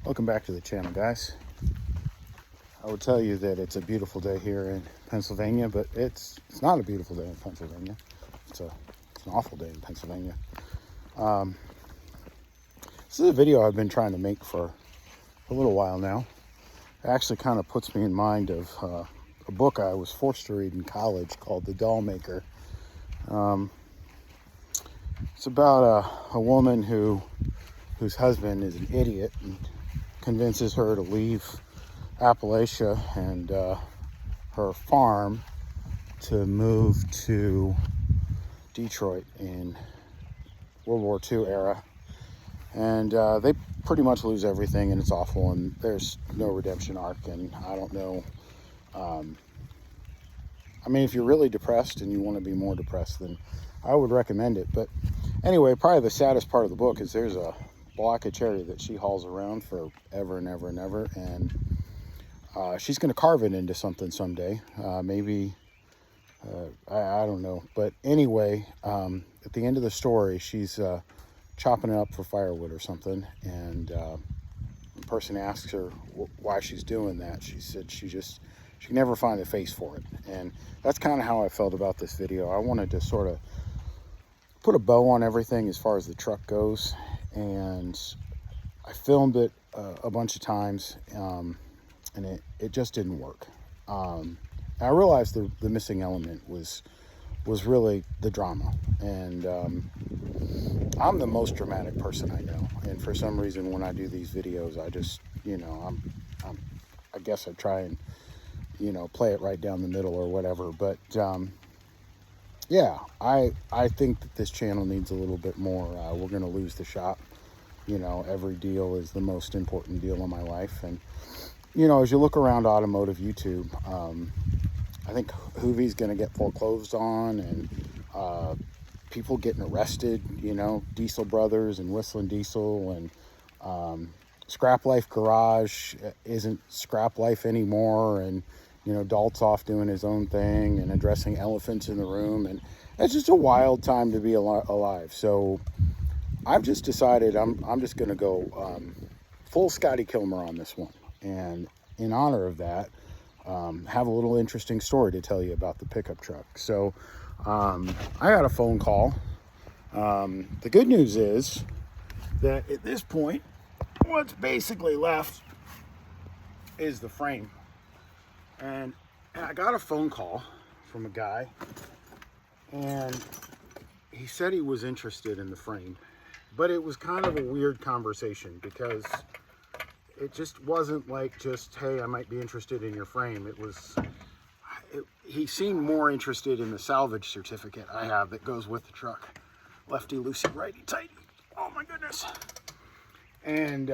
Welcome back to the channel, guys. I would tell you that it's a beautiful day here in Pennsylvania, but it's not a beautiful day in Pennsylvania. It's an awful day in Pennsylvania. This is a video I've been trying to make for a little while now. It actually kind of puts me in mind of a book I was forced to read in college called The Doll Maker. It's about a woman whose husband is an idiot and convinces her to leave Appalachia and her farm to move to Detroit in World War II era. And they pretty much lose everything, and it's awful, and there's no redemption arc, and I don't know. I mean, if you're really depressed and you want to be more depressed, then I would recommend it. But anyway, probably the saddest part of the book is there's a block of cherry that she hauls around for ever and ever and ever, and she's going to carve it into something someday. Maybe, I don't know. But anyway, at the end of the story, she's chopping it up for firewood or something, and the person asks her why she's doing that. She said she can never find a face for it. And that's kind of how I felt about this video. I wanted to sort of put a bow on everything as far as the truck goes, and I filmed it a bunch of times, and it just didn't work. I realized the missing element was really the drama, and I'm the most dramatic person I know, and for some reason when I do these videos, I just, I guess I try and play it right down the middle or whatever. But yeah, I think that this channel needs a little bit more. We're going to lose the shop. Every deal is the most important deal in my life. And, as you look around automotive YouTube, I think Hoovy's going to get foreclosed on, and people getting arrested, Diesel Brothers and Whistling Diesel, and Scrap Life Garage isn't Scrap Life anymore, and Dalt's off doing his own thing and addressing elephants in the room, and it's just a wild time to be alive. So I've just decided I'm just going to go full Scotty Kilmer on this one, and in honor of that, have a little interesting story to tell you about the pickup truck. So I got a phone call. The good news is that at this point, what's basically left is the frame. And I got a phone call from a guy, and he said he was interested in the frame, but it was kind of a weird conversation because it just wasn't like just, hey, I might be interested in your frame. He seemed more interested in the salvage certificate I have that goes with the truck. Lefty, loosey, righty, tighty. Oh my goodness. And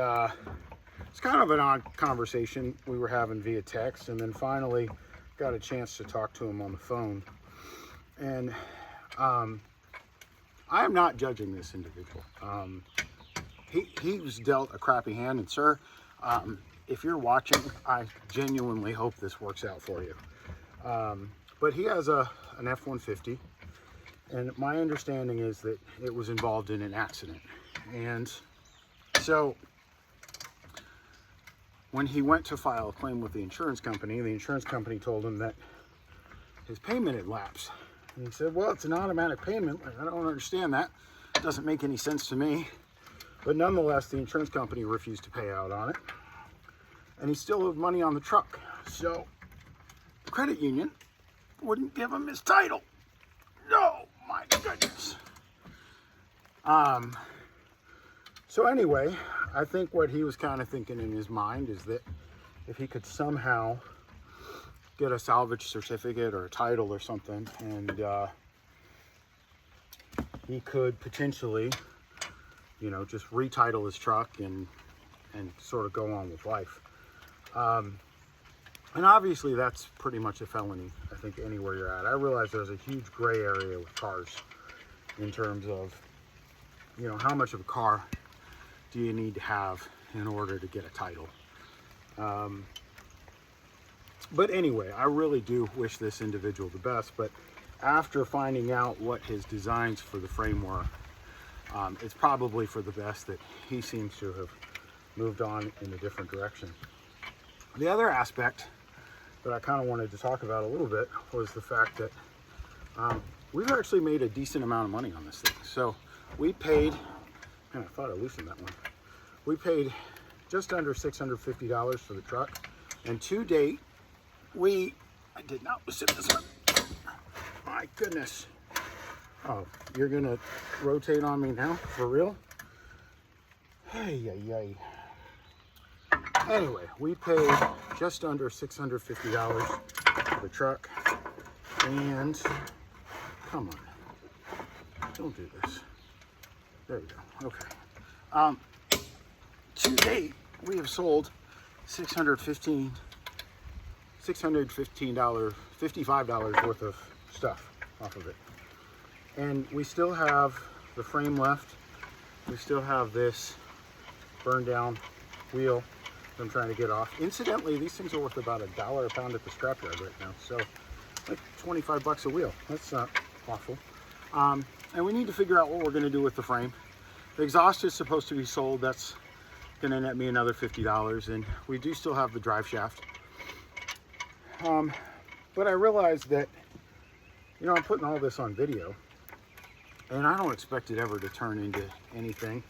it's kind of an odd conversation we were having via text, and then finally got a chance to talk to him on the phone. And I am not judging this individual. He was dealt a crappy hand, and sir, if you're watching, I genuinely hope this works out for you. But he has an F-150, and my understanding is that it was involved in an accident. And so when he went to file a claim with the insurance company told him that his payment had lapsed. And he said, well, it's an automatic payment. I don't understand that. It doesn't make any sense to me. But nonetheless, the insurance company refused to pay out on it, and he still owed money on the truck. So the credit union wouldn't give him his title. No, my goodness. So anyway, I think what he was kind of thinking in his mind is that if he could somehow get a salvage certificate or a title or something, and he could potentially, just retitle his truck and sort of go on with life. And obviously that's pretty much a felony, I think, anywhere you're at. I realize there's a huge gray area with cars in terms of, how much of a car do you need to have in order to get a title. But anyway, I really do wish this individual the best, but after finding out what his designs for the frame were, it's probably for the best that he seems to have moved on in a different direction. The other aspect that I kind of wanted to talk about a little bit was the fact that we've actually made a decent amount of money on this thing. So we paid, and I thought I loosened that one. We paid just under $650 for the truck. And to date, I did not loosen this one. My goodness. Oh, you're gonna rotate on me now, for real? Hey, yay, yay. Anyway, we paid just under $650 for the truck. And, come on, don't do this. There you go, okay. To date, we have sold $55 worth of stuff off of it. And we still have the frame left. We still have this burned down wheel that I'm trying to get off. Incidentally, these things are worth about $1 a pound at the scrapyard right now. So like 25 bucks a wheel. That's not awful. And we need to figure out what we're gonna do with the frame. The exhaust is supposed to be sold. That's gonna net me another $50. And we do still have the drive shaft. But I realized that, you know, I'm putting all this on video and I don't expect it ever to turn into anything.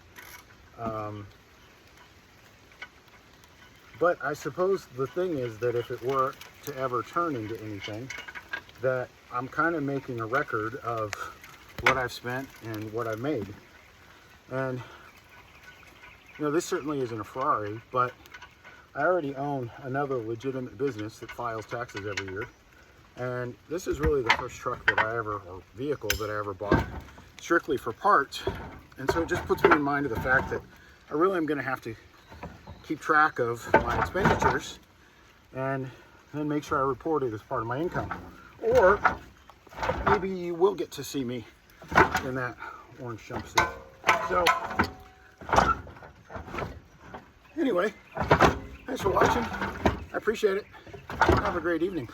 But I suppose the thing is that if it were to ever turn into anything, that I'm kind of making a record of what I've spent and what I've made. And, you know, this certainly isn't a Ferrari, but I already own another legitimate business that files taxes every year. And this is really the first truck that or vehicle that I ever bought strictly for parts. And so it just puts me in mind of the fact that I really am going to have to keep track of my expenditures and then make sure I report it as part of my income. Or maybe you will get to see me in that orange jumpsuit. So anyway, thanks for watching. I appreciate it. Have a great evening.